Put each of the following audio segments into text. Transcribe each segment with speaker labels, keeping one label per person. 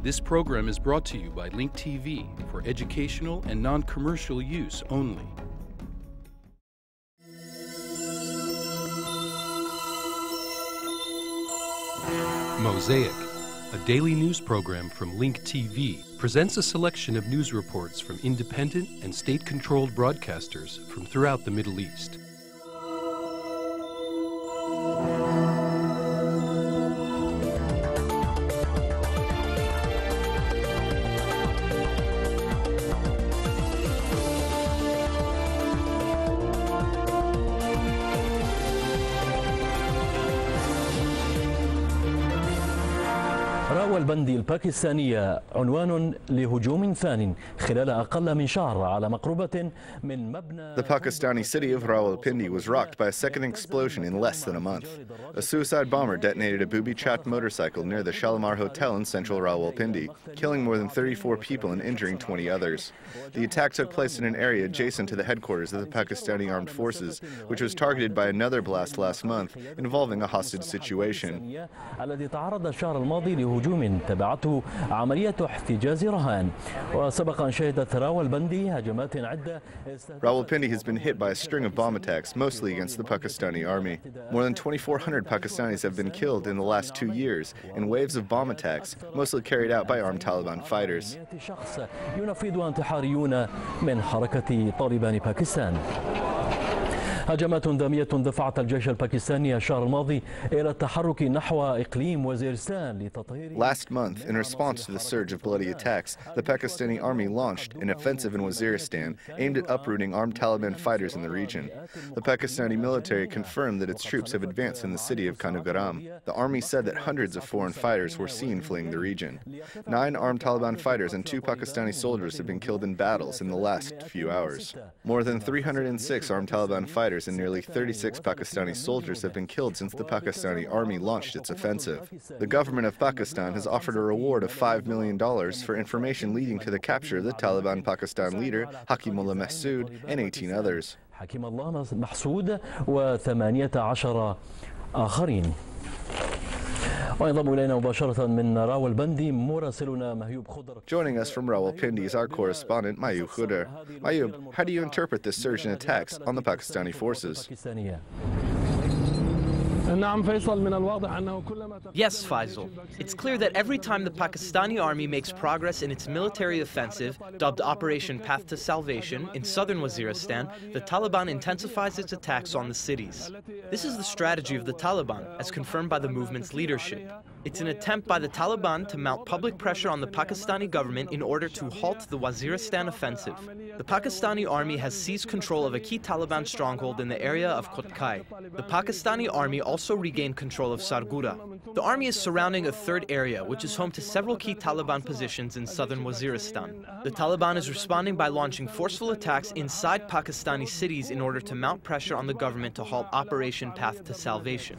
Speaker 1: This program is brought to you by Link TV for educational and non-commercial use only. Mosaic, a daily news program from Link TV, presents a selection of news reports from independent and state-controlled broadcasters from throughout the Middle East.
Speaker 2: راوى البندي الباكستانية عنوان لهجوم ثان خلال أقل من شهر على مقربة من مبنى.
Speaker 3: The Pakistani city of Rawalpindi was rocked by a second explosion in less than a month. A suicide bomber detonated a booby-trapped motorcycle near the Shalimar Hotel in central Rawalpindi, killing more than 34 people and injuring 20 others. The attack took place in an area adjacent to the headquarters of the Pakistani Armed Forces, which was targeted by another blast last month involving a hostage situation.
Speaker 2: هجوم تبعته عملية احتجاز رهان وسبق أن شهدت راولبندي هجمات عدة.
Speaker 3: Rawalpindi has been hit by a string of bomb attacks, mostly against the Pakistani army. More than 2,400 Pakistanis have been killed in the last 2 years in waves of bomb attacks, mostly carried out by armed Taliban fighters.
Speaker 2: ينفذ انتحاريون من حركة طالبان باكستان. هجمات دامية دفعت الجيش الباكستاني الشهر الماضي إلى التحرك نحو إقليم وزيرستان لتطهير.
Speaker 3: Last month, in response to the surge of bloody attacks, the Pakistani army launched an offensive in Waziristan aimed at uprooting armed Taliban fighters in the region. The Pakistani military confirmed that its troops have advanced in the city of Kanugaram. The army said that hundreds of foreign fighters were seen fleeing the region. 9 armed Taliban fighters and 2 Pakistani soldiers have been killed in battles in the last few hours. More than 306 armed Taliban fighters and nearly 36 Pakistani soldiers have been killed since the Pakistani army launched its offensive. The government of Pakistan has offered a reward of $5 million for information leading to the capture of the Taliban Pakistan leader Hakimullah Mahsood and 18 others.
Speaker 2: Hakimullah Mahsood و18 آخرين. وينضم إلينا مباشرة من راولبندي مراسلنا مهيوب خضر.
Speaker 3: Joining us from Rawalpindi is our correspondent Mayub Khudr. Mayub, how do you interpret this surge in attacks on the Pakistani forces?
Speaker 4: Yes, Faisal. It's clear that every time the Pakistani army makes progress in its military offensive, dubbed Operation Path to Salvation, in southern Waziristan, the Taliban intensifies its attacks on the cities. This is the strategy of the Taliban, as confirmed by the movement's leadership. It's an attempt by the Taliban to mount public pressure on the Pakistani government in order to halt the Waziristan offensive. The Pakistani army has seized control of a key Taliban stronghold in the area of Qarzai. The Pakistani army also regained control of Sargura. The army is surrounding a third area, which is home to several key Taliban positions in southern Waziristan. The Taliban is responding by launching forceful attacks inside Pakistani cities in order to mount pressure on the government to halt Operation Path to Salvation.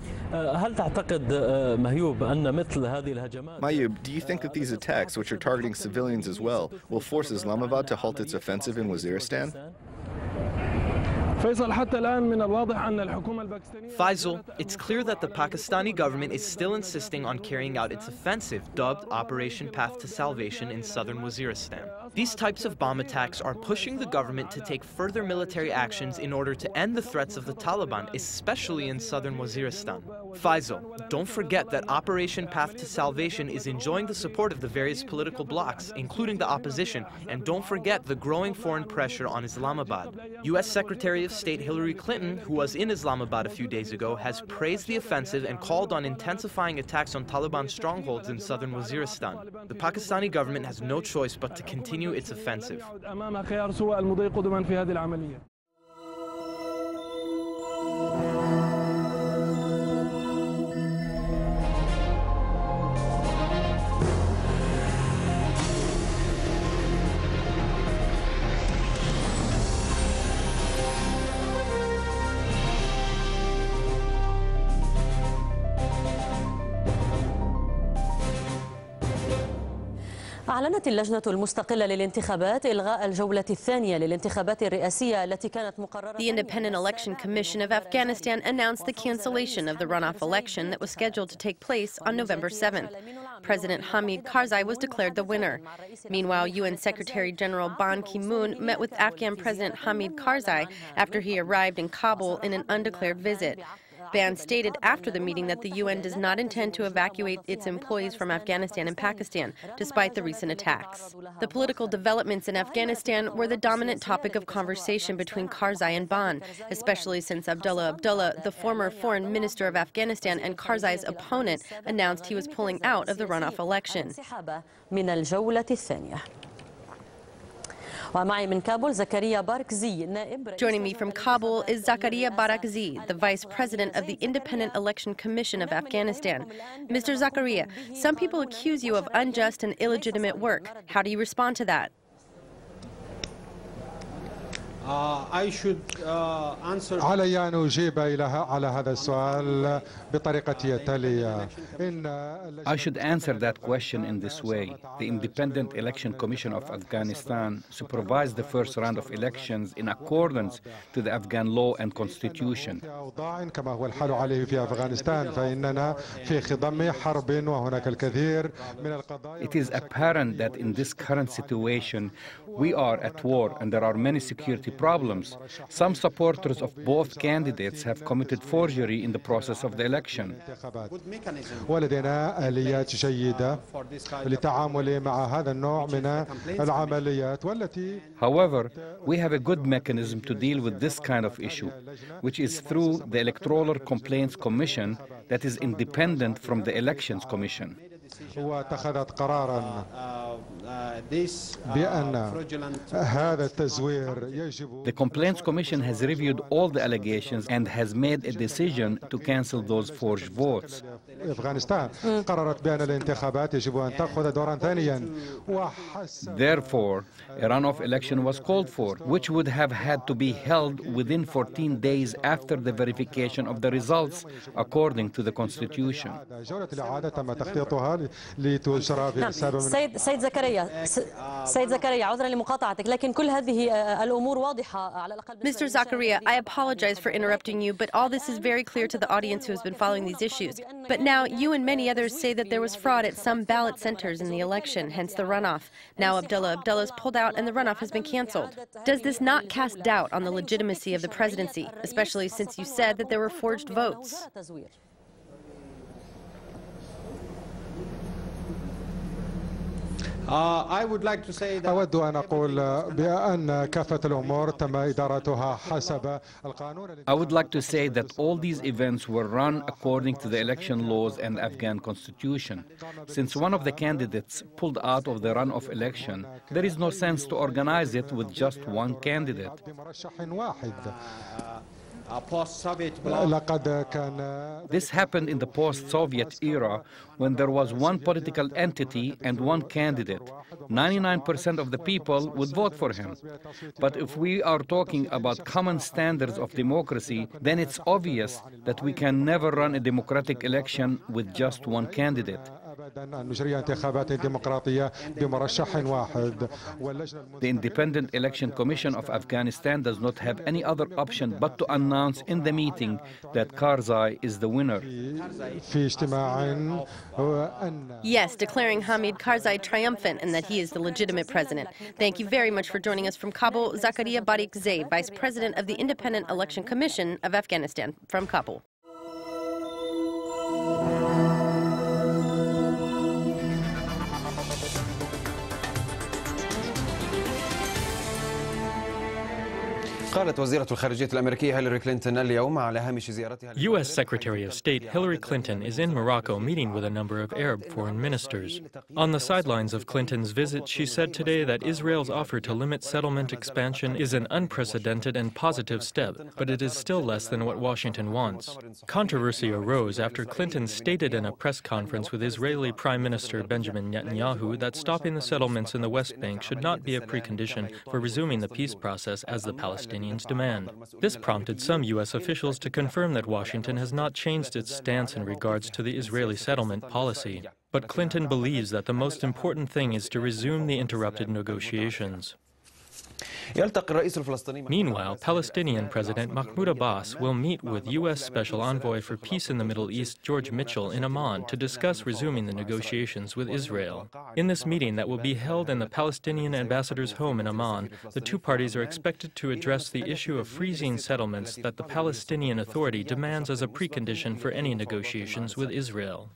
Speaker 3: Mayub, do you think that these attacks, which are targeting civilians as well, will force Islamabad to halt its offensive in Waziristan?
Speaker 4: Faisal, it's clear that the Pakistani government is still insisting on carrying out its offensive, dubbed Operation Path to Salvation in southern Waziristan. These types of bomb attacks are pushing the government to take further military actions in order to end the threats of the Taliban, especially in southern Waziristan. Faisal, don't forget that Operation Path to Salvation is enjoying the support of the various political blocs, including the opposition, and don't forget the growing foreign pressure on Islamabad. U.S. Secretary of State Hillary Clinton, who was in Islamabad a few days ago, has praised the offensive and called on intensifying attacks on Taliban strongholds in southern Waziristan. The Pakistani government has no choice but to continue its offensive.
Speaker 5: أعلنت اللجنة المستقلة للانتخابات إلغاء الجولة الثانية للانتخابات الرئاسية التي كانت مقررة.
Speaker 6: The Independent Election Commission of Afghanistan announced the cancellation of the runoff election that was scheduled to take place on November 7th. President Hamid Karzai was declared the winner. Meanwhile, UN Secretary General Ban Ki-moon met with Afghan President Hamid Karzai after he arrived in Kabul in an undeclared visit. Ban stated after the meeting that the UN does not intend to evacuate its employees from Afghanistan and Pakistan, despite the recent attacks. The political developments in Afghanistan were the dominant topic of conversation between Karzai and Ban, especially since Abdullah, the former foreign minister of Afghanistan and Karzai's opponent, announced he was pulling out of the runoff election.
Speaker 5: Joining me from
Speaker 6: Kabul is Zakaria Barakzi, the Vice President of the Independent Election Commission of Afghanistan. Mr. Zakaria, some people accuse you of unjust and illegitimate work. How do you respond to that?
Speaker 7: I should answer. علي أن أجيب على هذا السؤال بطريقة التالية.
Speaker 8: I should answer that question in this way. The Independent Election Commission of Afghanistan supervised the first round of elections in accordance to the Afghan law and constitution.
Speaker 7: كما هو الحال عليه في أفغانستان فإننا في خضم حرب وهناك الكثير من القضايا.
Speaker 8: It is apparent that in this current situation we are at war and there are many security problems. Some supporters of both candidates have committed forgery in the process of the election.
Speaker 7: ولدينا آليات جيدة للتعامل مع هذا النوع من العمليات والتي.
Speaker 8: However, we have a good mechanism to deal with this kind of issue, which is through the Electoral Complaints Commission that is independent from the Elections Commission.
Speaker 7: واتخذت قرارا بأن هذا التزوير يجب.
Speaker 8: The Complaints Commission has reviewed all the allegations and has made a decision to cancel those forged votes.
Speaker 7: أفغانستان قررت بأن الانتخابات يجب أن تأخذ دورا ثانيا.
Speaker 8: Therefore, a runoff election was called for, which would have had to be held within 14 days after the verification of the results, according to the Constitution.
Speaker 5: سيد زكريا عذرا لمقاطعتك لكن كل هذه الأمور واضحة على الأقل.
Speaker 6: Mr. Zakaria, I apologize for interrupting you, but all this is very clear to the audience who has been following these issues. But now you and many others say that there was fraud at some ballot centers in the election, hence the runoff. Now Abdullah's pulled out and the runoff has been canceled. Does this not cast doubt on the legitimacy of the presidency, especially since you said that there were forged votes?
Speaker 7: أود أن أقول بأن كافة الأمور تم إدارتها حسب القانون.
Speaker 8: I would like to say that all these events were run according to the election laws and Afghan constitution. Since one of the candidates pulled out of the runoff election, there is no sense to organize it with just one candidate. This happened in the post-Soviet era when there was one political entity and one candidate. 99% of the people would vote for him. But if we are talking about common standards of democracy, then it's obvious that we can never run a democratic election with just one candidate. The Independent Election Commission of Afghanistan does not have any other option but to announce in the meeting that Karzai is the winner.
Speaker 6: Yes, declaring Hamid Karzai triumphant and that he is the legitimate president. Thank you very much for joining us from Kabul. Zakaria Barakzi, Vice President of the Independent Election Commission of Afghanistan, from Kabul.
Speaker 9: قالت وزيرة الخارجية الأمريكية هيلاري كلينتون اليوم على هامش زيارتها.
Speaker 10: U.S. Secretary of State Hillary Clinton is in Morocco meeting with a number of Arab foreign ministers. On the sidelines of Clinton's visit, she said today that Israel's offer to limit settlement expansion is an unprecedented and positive step, but it is still less than what Washington wants. Controversy arose after Clinton stated in a press conference with Israeli Prime Minister Benjamin Netanyahu that stopping the settlements in the West Bank should not be a precondition for resuming the peace process as the Palestinians demand. This prompted some U.S. officials to confirm that Washington has not changed its stance in regards to the Israeli settlement policy. But Clinton believes that the most important thing is to resume the interrupted negotiations. Meanwhile, Palestinian President Mahmoud Abbas will meet with U.S. Special Envoy for Peace in the Middle East, George Mitchell, in Amman to discuss resuming the negotiations with Israel. In this meeting that will be held in the Palestinian ambassador's home in Amman, the two parties are expected to address the issue of freezing settlements that the Palestinian Authority demands as a precondition for any negotiations with Israel.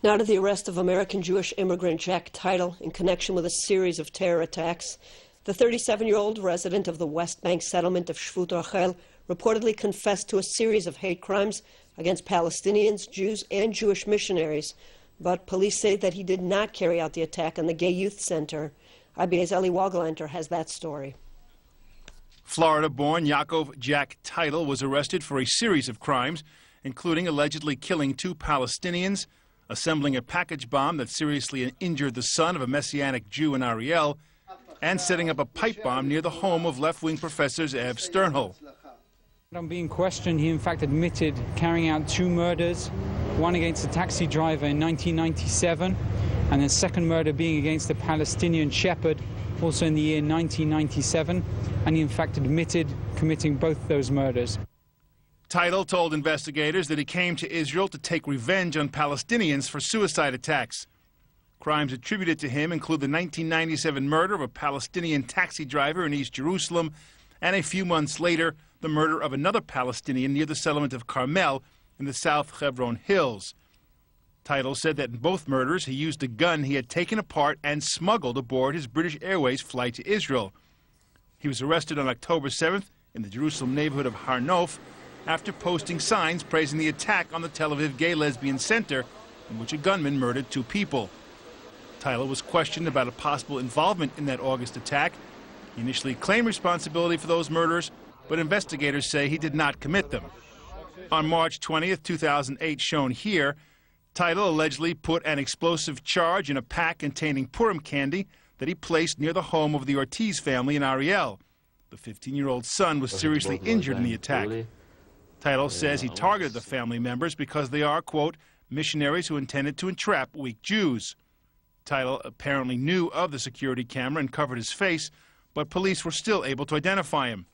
Speaker 11: Now to the arrest of American Jewish immigrant Jack Title in connection with a series of terror attacks. The 37-year-old resident of the West Bank settlement of Shvut Rachel reportedly confessed to a series of hate crimes against Palestinians, Jews, and Jewish missionaries. But police say that he did not carry out the attack on the Gay Youth Center. IBA's Eli Wagelander has that story.
Speaker 12: Florida-born Yaakov Jack Title was arrested for a series of crimes, including allegedly killing 2 Palestinians, assembling a package bomb that seriously injured the son of a Messianic Jew in Ariel, and setting up a pipe bomb near the home of left-wing professor Zev Sternhol.
Speaker 13: On being questioned, he in fact admitted carrying out 2 murders, one against a taxi driver in 1997, and the second murder being against a Palestinian shepherd, also in the year 1997, and he in fact admitted committing both those murders.
Speaker 12: Title told investigators that he came to Israel to take revenge on Palestinians for suicide attacks. Crimes attributed to him include the 1997 murder of a Palestinian taxi driver in East Jerusalem, and a few months later, the murder of another Palestinian near the settlement of Carmel in the South Hebron Hills. Title said that in both murders, he used a gun he had taken apart and smuggled aboard his British Airways flight to Israel. He was arrested on October 7th in the Jerusalem neighborhood of Har Nof, after posting signs praising the attack on the Tel Aviv Gay Lesbian Center, in which a gunman murdered 2 people. Tyler was questioned about a possible involvement in that August attack. He initially claimed responsibility for those murders, but investigators say he did not commit them. On March 20th, 2008, shown here, Title allegedly put an explosive charge in a pack containing Purim candy that he placed near the home of the Ortiz family in Ariel. The 15-year-old son was seriously injured in the attack. Title says he targeted the family members because they are, quote, missionaries who intended to entrap weak Jews. Title apparently knew of the security camera and covered his face, but police were still able to identify him.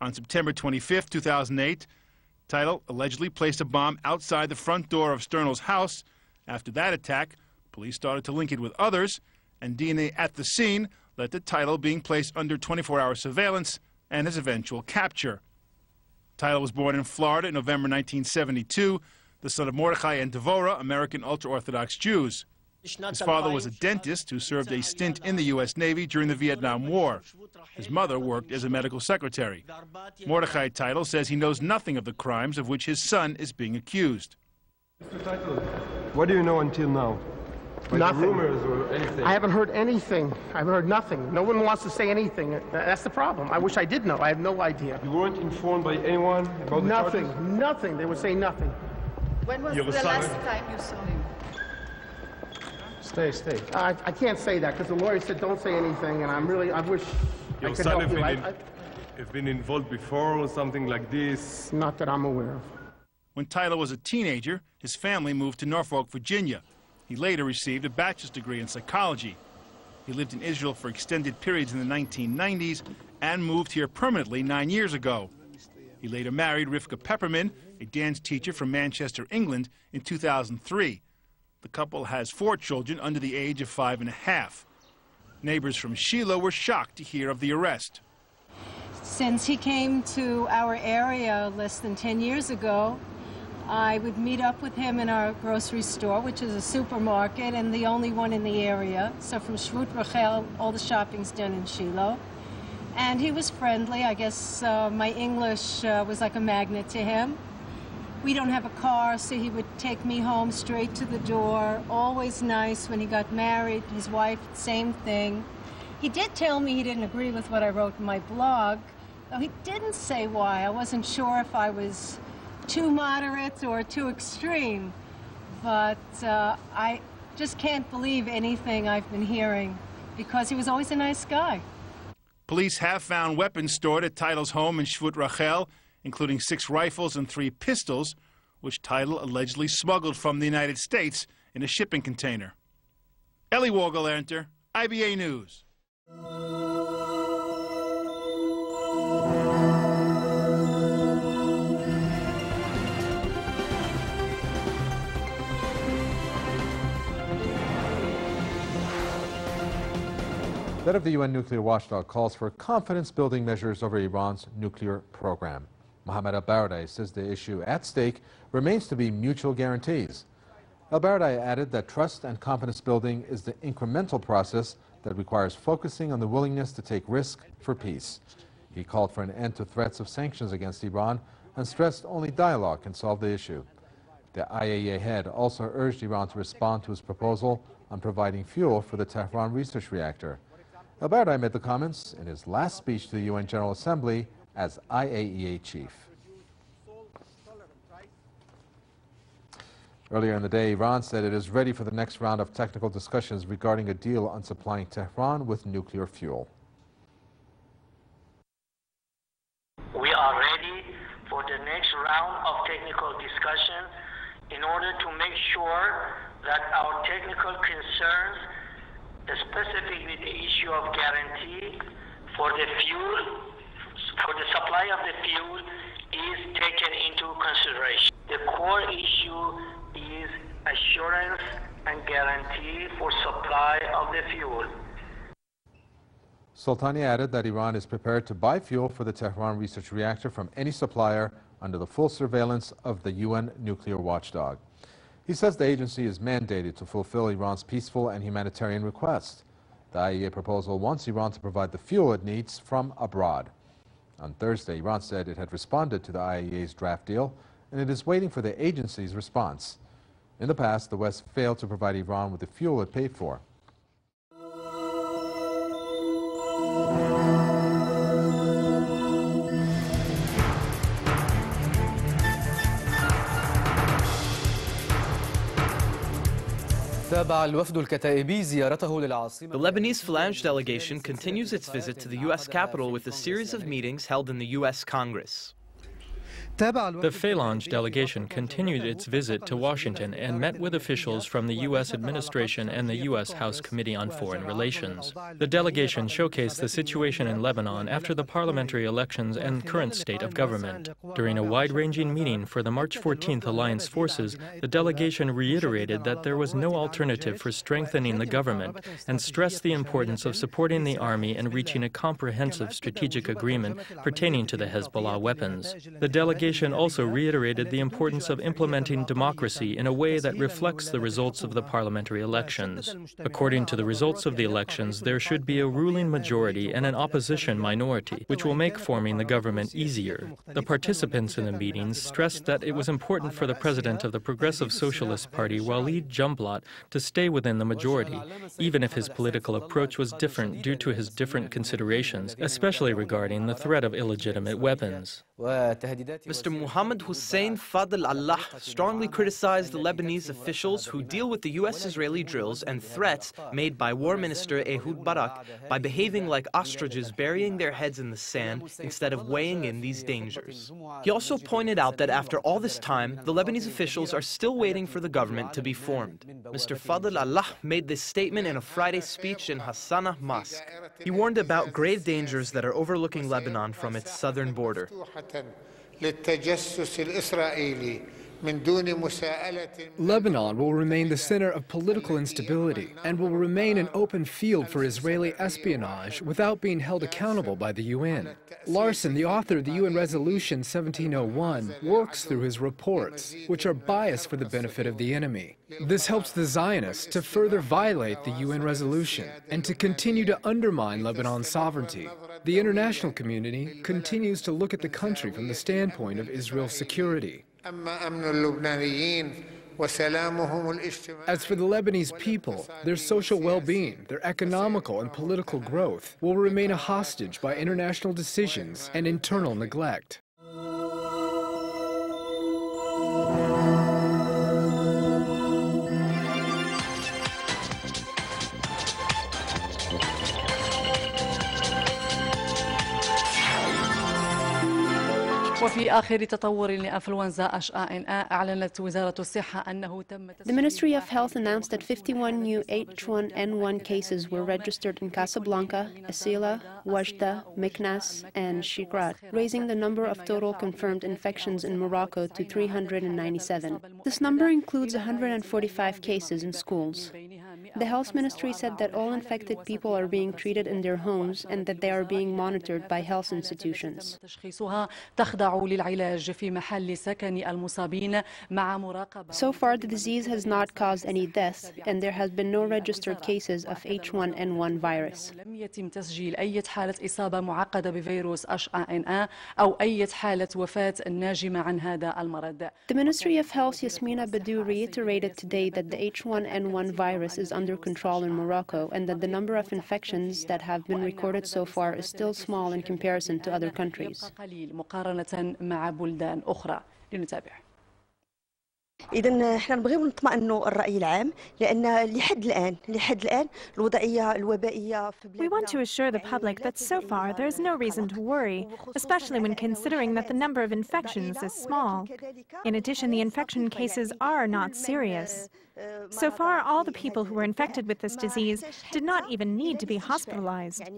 Speaker 12: On September 25, 2008, Title allegedly placed a bomb outside the front door of Sternhol's house. After that attack, police started to link it with others, and DNA at the scene led to Title being placed under 24-hour surveillance and his eventual capture. Title was born in Florida in November 1972, the son of Mordechai and Devorah, American ultra-Orthodox Jews. His father was a dentist who served a stint in the U.S. Navy during the Vietnam War. His mother worked as a medical secretary. Mordechai Title says he knows nothing of the crimes of which his son is being accused.
Speaker 14: Mr. Title, what do you know until now? Nothing. Rumors or anything?
Speaker 15: I haven't heard anything. I've heard nothing. No one wants to say anything. That's the problem. I wish I did know. I have no idea.
Speaker 14: You weren't informed by anyone about the charges?
Speaker 15: Nothing. Nothing. They would say nothing.
Speaker 16: When was the last time you saw him?
Speaker 15: Stay. I can't say that because the lawyer said don't say anything, and I wish I could help you.
Speaker 14: Have been involved before or something like this?
Speaker 15: Not that I'm aware of.
Speaker 12: When Tyler was a teenager, his family moved to Norfolk, Virginia. He later received a bachelor's degree in psychology. He lived in Israel for extended periods in the 1990s and moved here permanently 9 years ago. He later married Rivka Pepperman, a dance teacher from Manchester, England, in 2003. The couple has 4 children under the age of 5½. Neighbors from Shiloh were shocked to hear of the arrest.
Speaker 17: Since he came to our area less than 10 years ago, I would meet up with him in our grocery store, which is a supermarket and the only one in the area. So from Shvut Rachel, all the shopping's done in Shiloh. And he was friendly. I guess my English was like a magnet to him. We don't have a car, so he would take me home straight to the door. Always nice. When he got married, his wife, same thing. He did tell me he didn't agree with what I wrote in my blog, though he didn't say why. I wasn't sure if I was too moderate or too extreme. But I just can't believe anything I've been hearing because he was always a nice guy.
Speaker 12: Police have found weapons stored at Teitl's home in Shvut Rachel, including 6 rifles and 3 pistols, which Teitel allegedly smuggled from the United States in a shipping container. Ellie Wogelernter, IBA News.
Speaker 18: That of the UN nuclear watchdog calls for confidence-building measures over Iran's nuclear program. Mohammed al-Baradei says the issue at stake remains to be mutual guarantees. Al-Baradei added that trust and confidence building is the incremental process that requires focusing on the willingness to take risk for peace. He called for an end to threats of sanctions against Iran and stressed only dialogue can solve the issue. The IAEA head also urged Iran to respond to his proposal on providing fuel for the Tehran research reactor. Al-Baradei made the comments in his last speech to the UN General Assembly as IAEA chief. Earlier in the day, Iran said it is ready for the next round of technical discussions regarding a deal on supplying Tehran with nuclear fuel.
Speaker 19: We are ready for the next round of technical discussion in order to make sure that our technical concerns, specifically the issue of guarantee for the fuel, for the supply of the fuel, is taken into consideration. The core issue is assurance and guarantee for supply of the fuel.
Speaker 18: Soltani added that Iran is prepared to buy fuel for the Tehran research reactor from any supplier under the full surveillance of the UN nuclear watchdog. He says the agency is mandated to fulfill Iran's peaceful and humanitarian request. The IAEA proposal wants Iran to provide the fuel it needs from abroad. On Thursday, Iran said it had responded to the IAEA's draft deal, and it is waiting for the agency's response. In the past, the West failed to provide Iran with the fuel it paid for.
Speaker 4: The Lebanese Phalange delegation continues its visit to the U.S. Capitol with a series of meetings held in the U.S. Congress.
Speaker 10: The Phalange delegation continued its visit to Washington and met with officials from the U.S. administration and the U.S. House Committee on Foreign Relations. The delegation showcased the situation in Lebanon after the parliamentary elections and current state of government. During a wide-ranging meeting for the March 14th Alliance forces, the delegation reiterated that there was no alternative for strengthening the government and stressed the importance of supporting the army and reaching a comprehensive strategic agreement pertaining to the Hezbollah weapons. The delegation also reiterated the importance of implementing democracy in a way that reflects the results of the parliamentary elections. According to the results of the elections, there should be a ruling majority and an opposition minority, which will make forming the government easier. The participants in the meetings stressed that it was important for the president of the Progressive Socialist Party, Walid Jumblat, to stay within the majority, even if his political approach was different due to his different considerations, especially regarding the threat of illegitimate weapons.
Speaker 4: Mr. Mohammed Hussein Fadl Allah strongly criticized the Lebanese officials who deal with the U.S.-Israeli drills and threats made by War Minister Ehud Barak by behaving like ostriches burying their heads in the sand instead of weighing in these dangers. He also pointed out that after all this time, the Lebanese officials are still waiting for the government to be formed. Mr. Fadl Allah made this statement in a Friday speech in Hassana Mosque. He warned about grave dangers that are overlooking Lebanon from its southern border.
Speaker 20: Lebanon will remain the center of political instability and will remain an open field for Israeli espionage without being held accountable by the UN. Larson, the author of the UN Resolution 1701, works through his reports, which are biased for the benefit of the enemy. This helps the Zionists to further violate the UN resolution and to continue to undermine Lebanon's sovereignty. The international community continues to look at the country from the standpoint of Israel's security. As for the Lebanese people, their social well-being, their economical and political growth will remain a hostage by international decisions and internal neglect.
Speaker 21: وفي آخر تطور لإنفلونزا H1N1 أعلنت وزارة الصحة أنه تم
Speaker 22: The Ministry of Health announced that 51 new H1N1 cases were registered in Casablanca, Asila, Wajda, Meknas, and Shikrat, raising the number of total confirmed infections in Morocco to 397. This number includes 145 cases in schools. The Health Ministry said that all infected people are being treated in their homes and that they are being monitored by health institutions. So far, the disease has not caused any deaths, and there has been no registered cases of H1N1 virus. The Ministry of Health, Yasmina Badou, reiterated today that the H1N1 virus is under control in Morocco and that the number of infections that have been recorded so far is still small in comparison to other countries.
Speaker 23: إذا احنا نبغيو نطمئنوا الرأي العام لأن لحد الآن الوضعية الوبائية في
Speaker 24: We want to assure the public that so far there is no reason to worry, especially when considering that the number of infections is small. In addition, the infection cases are not serious. So far, all the people who were infected with this disease did not even need to be hospitalized.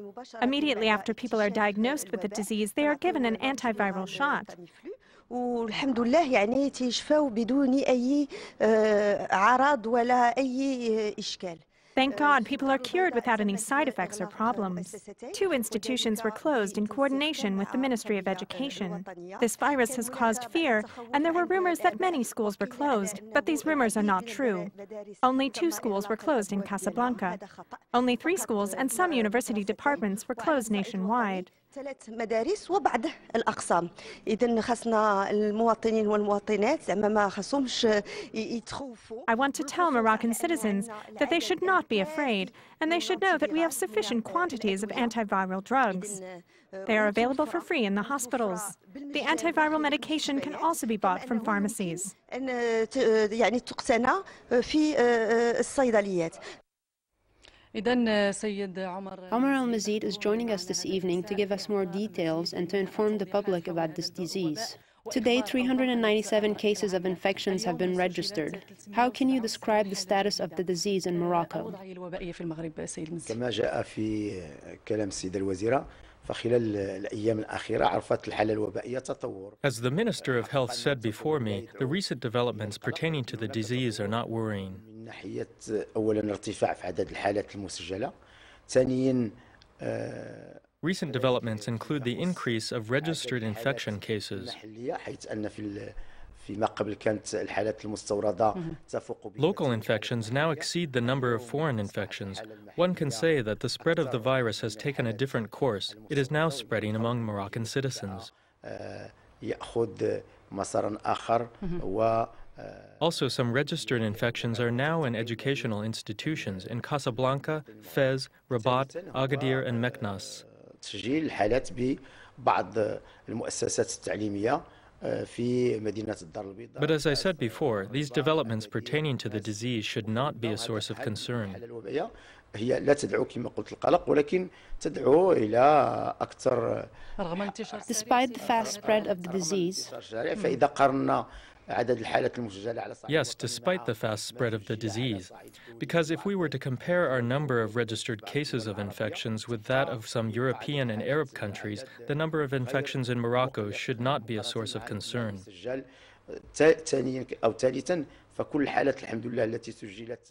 Speaker 24: Immediately after people are diagnosed with the disease, they are given an antiviral shot.
Speaker 23: والحمد لله يعني تيشفاو بدون أي أعراض ولا أي إشكال.
Speaker 24: Thank God, people are cured without any side effects or problems. 2 institutions were closed in coordination with the Ministry of Education. This virus has caused fear, and there were rumors that many schools were closed, but these rumors are not true. Only 2 schools were closed in Casablanca. Only 3 schools and some university departments were closed nationwide.
Speaker 23: 3 مدارس وبعض الأقسام. إذن خاصنا المواطنين والمواطنات زعما ما خاصهمش يتخوفوا.
Speaker 24: I want to tell Moroccan citizens that they should not be afraid, and they should know that we have sufficient quantities of antiviral drugs. They are available for free in the hospitals. The antiviral medication can also be bought from pharmacies.
Speaker 23: يعني تقتنى في الصيدليات.
Speaker 22: Omar Al-Mazid is joining us this evening to give us more details and to inform the public about this disease. Today, 397 cases of infections have been registered. How can you describe the status of the disease in Morocco?
Speaker 25: كما جاء في كلام السيدة الوزيرة فخلال الأيام الأخيرة عرفت الحالة الوبائية تطور.
Speaker 10: As the Minister of Health said before me, the recent developments pertaining to the disease are not worrying.
Speaker 25: من ناحية أولا ارتفاع في عدد الحالات المسجلة. ثانيا
Speaker 10: Recent developments include the increase of registered infection cases. Local infections now exceed the number of foreign infections. One can say that the spread of the virus has taken a different course. It is now spreading among Moroccan citizens. Also, some registered infections are now in educational institutions in Casablanca, Fez, Rabat, Agadir, and Meknas.
Speaker 25: تسجيل الحالات ببعض المؤسسات التعليمية في مدينة الدار البيضاء.
Speaker 10: But as I said before, these developments pertaining to the disease should not be a source of concern.
Speaker 25: هي لا تدعو كما قلت القلق ولكن تدعو إلى أكثر.
Speaker 22: Despite the fast spread of the disease.
Speaker 25: فإذا قارنا
Speaker 10: Yes, despite the fast spread of the disease. Because if we were to compare our number of registered cases of infections with that of some European and Arab countries, the number of infections in Morocco should not be a source of concern.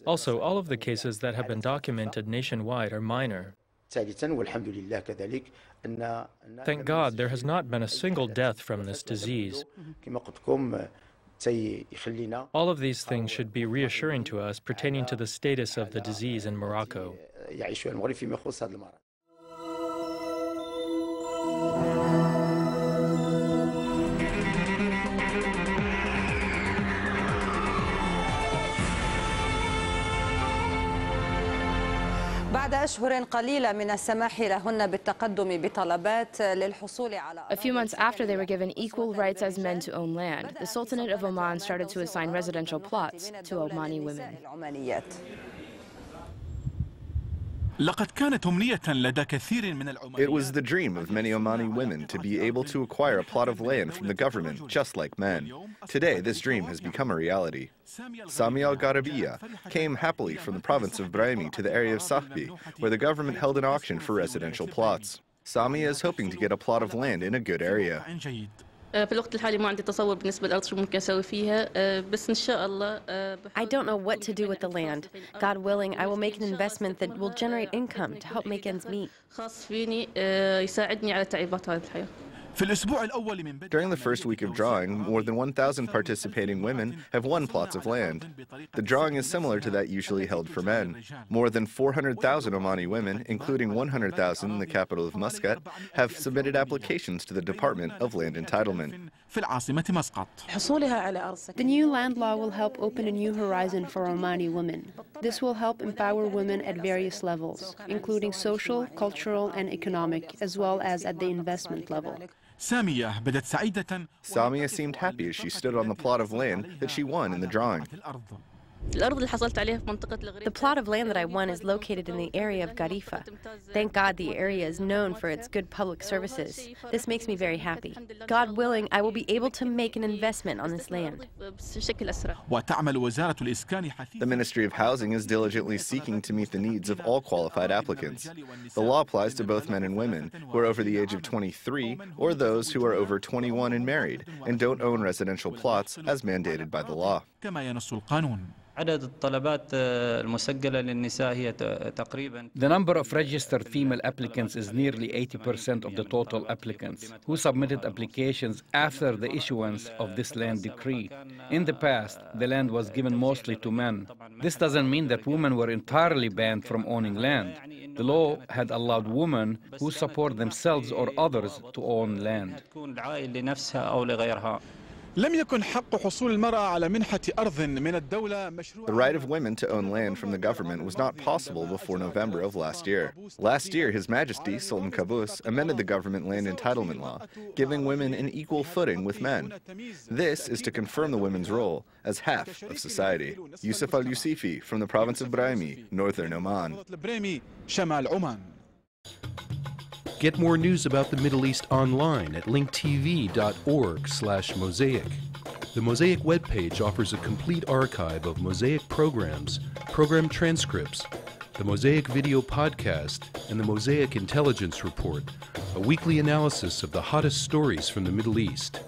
Speaker 10: Also, all of the cases that have been documented nationwide are minor. Thank God there has not been a single death from this disease. All of these things should be reassuring to us pertaining to the status of the disease in Morocco.
Speaker 26: بعد أشهر قليلة من السماح لهن بالتقدم بطلبات للحصول على
Speaker 27: A few months after they were given equal rights as men to own land, the Sultanate of Oman started to assign residential plots to Omani women.
Speaker 1: It was the dream of many Omani women to be able to acquire a plot of land from the government, just like men. Today, this dream has become a reality. Samia al-Arabiya came happily from the province of Brahimi to the area of Sahbi, where the government held an auction for residential plots. Samia is hoping to get a plot of land in a good area.
Speaker 2: I don't know what to do with the land. God willing, I will make an investment that will generate income to help make ends meet.
Speaker 1: During the first week of drawing, more than 1,000 participating women have won plots of land. The drawing is similar to that usually held for men. More than 400,000 Omani women, including 100,000 in the capital of Muscat, have submitted applications to the Department of Land Entitlement.
Speaker 22: The new land law will help open a new horizon for Omani women. This will help empower women at various levels, including social, cultural, and economic, as well as at the investment level.
Speaker 1: Samia seemed happy as she stood on the plot of land that she won in the drawing.
Speaker 2: The plot of land that I won is located in the area of Garifa. Thank God the area is known for its good public services. This makes me very happy. God willing, I will be able to make an investment on this land.
Speaker 1: The Ministry of Housing is diligently seeking to meet the needs of all qualified applicants. The law applies to both men and women who are over the age of 23 or those who are over 21 and married and don't own residential plots as mandated by the law.
Speaker 3: The number of registered female applicants is nearly 80% of the total applicants who submitted applications after the issuance of this land decree. In the past, the land was given mostly to men. This doesn't mean that women were entirely banned from owning land. The law had allowed women who support themselves or others to own land.
Speaker 1: The right of women to own land from the government was not possible before November of last year. Last year, His Majesty Sultan Qaboos amended the government land entitlement law, giving women an equal footing with men. This is to confirm the women's role as half of society. Yusuf al-Yusifi from the province of Brahimi, northern Oman.
Speaker 5: Get more news about the Middle East online at linktv.org/Mosaic. The Mosaic webpage offers a complete archive of Mosaic programs, program transcripts, the Mosaic video podcast, and the Mosaic Intelligence Report, a weekly analysis of the hottest stories from the Middle East.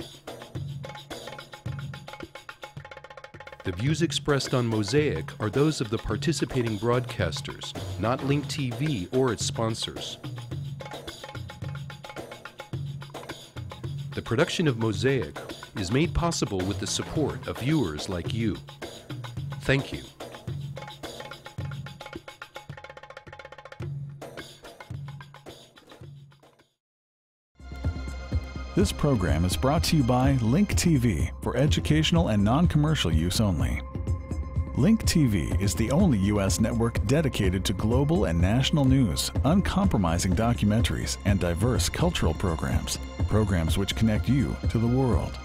Speaker 5: The views expressed on Mosaic are those of the participating broadcasters, not Link TV or its sponsors. The production of Mosaic is made possible with the support of viewers like you. Thank you.
Speaker 6: This program is brought to you by Link TV for educational and non-commercial use only. Link TV is the only U.S. network dedicated to global and national news, uncompromising documentaries, and diverse cultural programs which connect you to the world.